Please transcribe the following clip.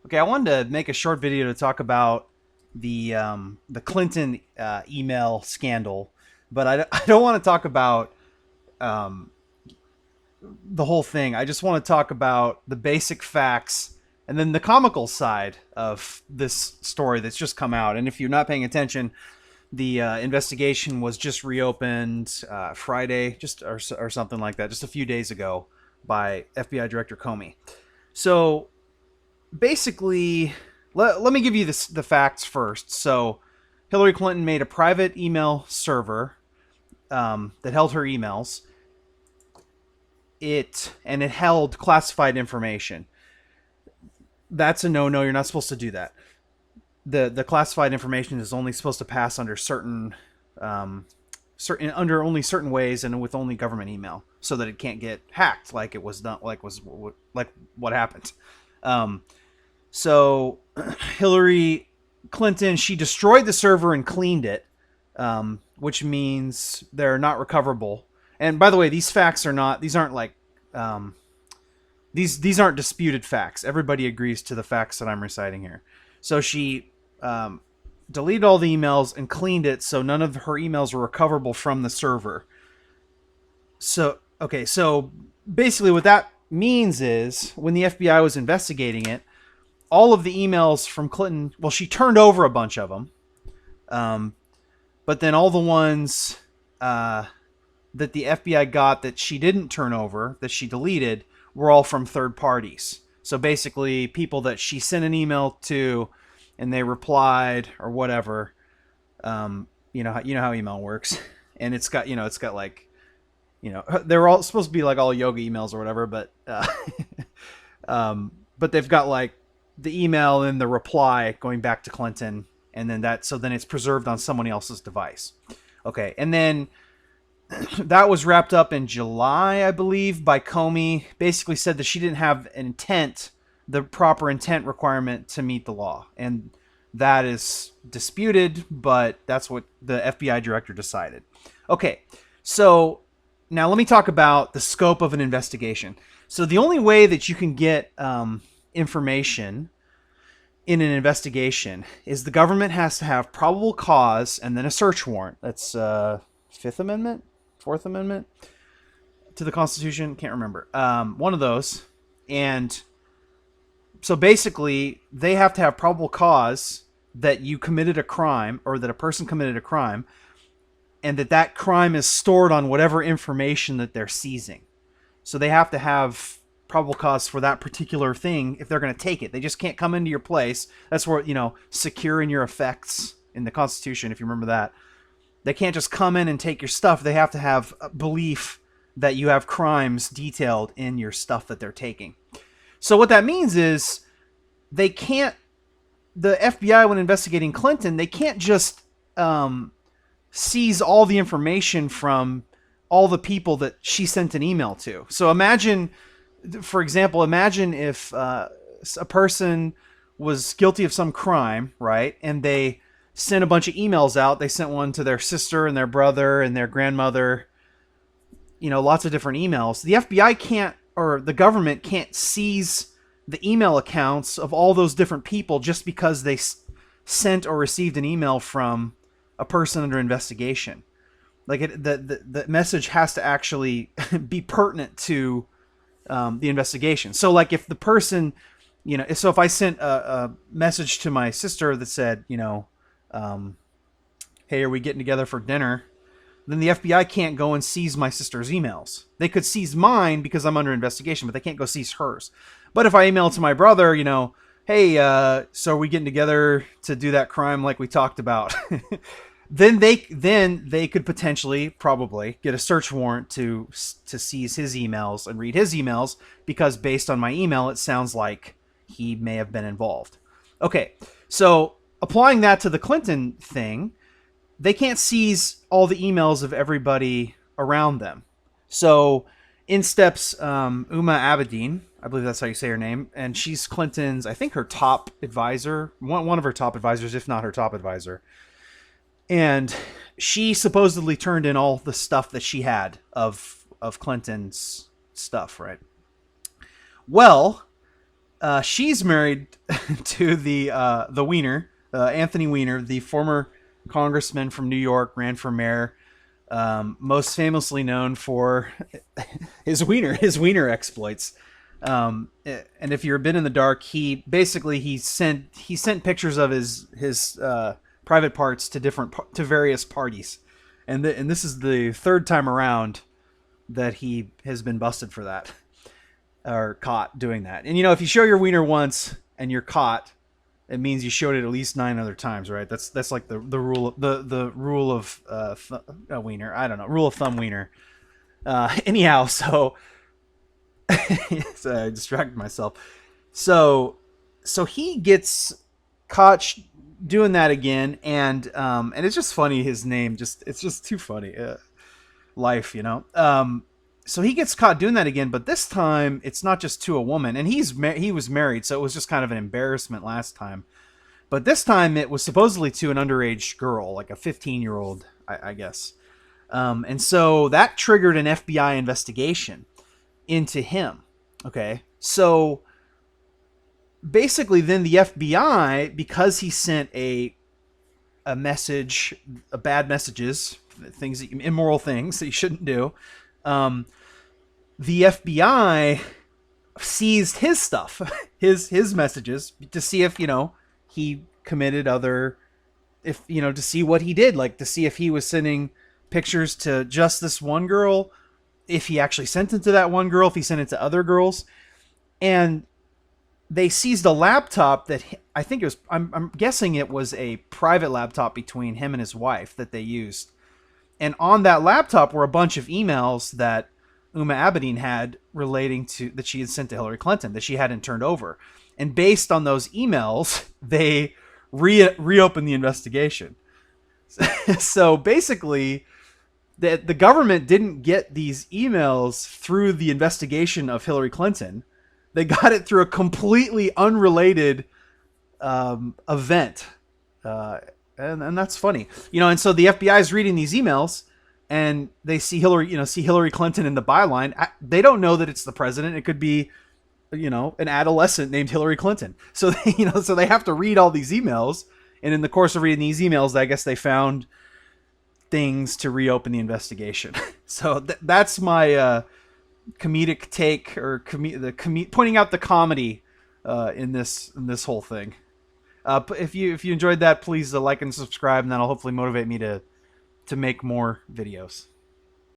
Okay, I wanted to make a short video to talk about the Clinton email scandal, but I don't want to talk about um, the whole thing. I just want to talk about the basic facts and then the comical side of this story that's just come out. And if you're not paying attention, the investigation was just reopened Friday, or something like that, just a few days ago by FBI Director Comey. So basically, let me give you the facts first. So, Hillary Clinton made a private email server that held her emails. It held classified information. That's a no-no. You're not supposed to do that. The classified information is only supposed to pass under certain under only certain ways and with only government email, so that it can't get hacked like it was done, like what happened. Um, So Hillary Clinton, she destroyed the server and cleaned it, which means they're not recoverable. And by the way, these facts are not; these aren't like these aren't disputed facts. Everybody agrees to the facts that I'm reciting here. So she deleted all the emails and cleaned it, so none of her emails were recoverable from the server. So okay, so basically, what that means is when the FBI was investigating it, all of the emails from Clinton, well, she turned over a bunch of them, um, but then all the ones that the FBI got that she didn't turn over, that she deleted, were all from third parties. So basically, people that she sent an email to, and they replied or whatever. You know how email works, and it's got like, they're all supposed to be like all yoga emails or whatever, but they've got like the email and the reply going back to Clinton, and then then it's preserved on someone else's device. Okay, and then that was wrapped up in July, I believe, by Comey. Basically said that she didn't have the proper intent requirement to meet the law, and that is disputed, but that's what the FBI director decided. Okay, so now let me talk about the scope of an investigation. So the only way that you can get information in an investigation is the government has to have probable cause and then a search warrant. That's Fifth Amendment, Fourth Amendment to the Constitution. Can't remember. One of those. And so basically, they have to have probable cause that you committed a crime, or that a person committed a crime, and that crime is stored on whatever information that they're seizing. So they have to have probable cause for that particular thing if they're going to take it. They just can't come into your place. That's where, secure in your effects in the Constitution, if you remember that. They can't just come in and take your stuff. They have to have a belief that you have crimes detailed in your stuff that they're taking. So what that means is the FBI, when investigating Clinton, they can't just seize all the information from all the people that she sent an email to. So for example, imagine if a person was guilty of some crime, right? And they sent a bunch of emails out. They sent one to their sister and their brother and their grandmother, lots of different emails. The FBI can't, or the government can't seize the email accounts of all those different people just because they sent or received an email from a person under investigation. Like the message has to actually be pertinent to the investigation. So like if the person, so if I sent a message to my sister that said, hey, are we getting together for dinner? Then the FBI can't go and seize my sister's emails. They could seize mine because I'm under investigation, but they can't go seize hers. But if I email to my brother, hey, so are we getting together to do that crime like we talked about? Then they could potentially, probably, get a search warrant to seize his emails and read his emails, because based on my email, it sounds like he may have been involved. Okay, so applying that to the Clinton thing, they can't seize all the emails of everybody around them. So in steps Uma Abedin, I believe that's how you say her name, and she's Clinton's, I think, her top advisor, one of her top advisors, if not her top advisor. And she supposedly turned in all the stuff that she had of Clinton's stuff, right? Well, She's married to the Weiner, Anthony Weiner, the former congressman from New York, ran for mayor, most famously known for his wiener exploits. And if you've been in the dark, he sent pictures of his private parts to various parties, and this is the third time around that he has been busted for that, or caught doing that. And if you show your wiener once and you're caught, it means you showed it at least 9 other times, right? That's like the rule, the rule of wiener. I don't know, rule of thumb wiener. Anyhow, so so I distracted myself. So he gets caught doing that again, and it's just funny. His name it's just too funny. Life. So he gets caught doing that again, but this time it's not just to a woman, and he was married, so it was just kind of an embarrassment last time. But this time it was supposedly to an underage girl, like a 15-year-old, I guess. And so that triggered an FBI investigation into him. Okay, so basically, then the FBI, because he sent a message, bad messages, immoral things that you shouldn't do. The FBI seized his stuff, his messages, to see if he committed to see what he did, like to see if he was sending pictures to just this one girl, if he actually sent it to that one girl, if he sent it to other girls. And they seized a laptop that I think it was, I'm guessing it was a private laptop between him and his wife that they used. And on that laptop were a bunch of emails that Uma Abedin had relating to, that she had sent to Hillary Clinton, that she hadn't turned over. And based on those emails, they reopened the investigation. So basically, the government didn't get these emails through the investigation of Hillary Clinton. They got it through a completely unrelated event. And that's funny. And so the FBI is reading these emails, and they see Hillary Clinton in the byline. They don't know that it's the president. It could be, an adolescent named Hillary Clinton. So so they have to read all these emails. And in the course of reading these emails, I guess they found things to reopen the investigation. So that's my comedic take, or pointing out the comedy in this whole thing. If you enjoyed that, please like and subscribe, and that'll hopefully motivate me to make more videos.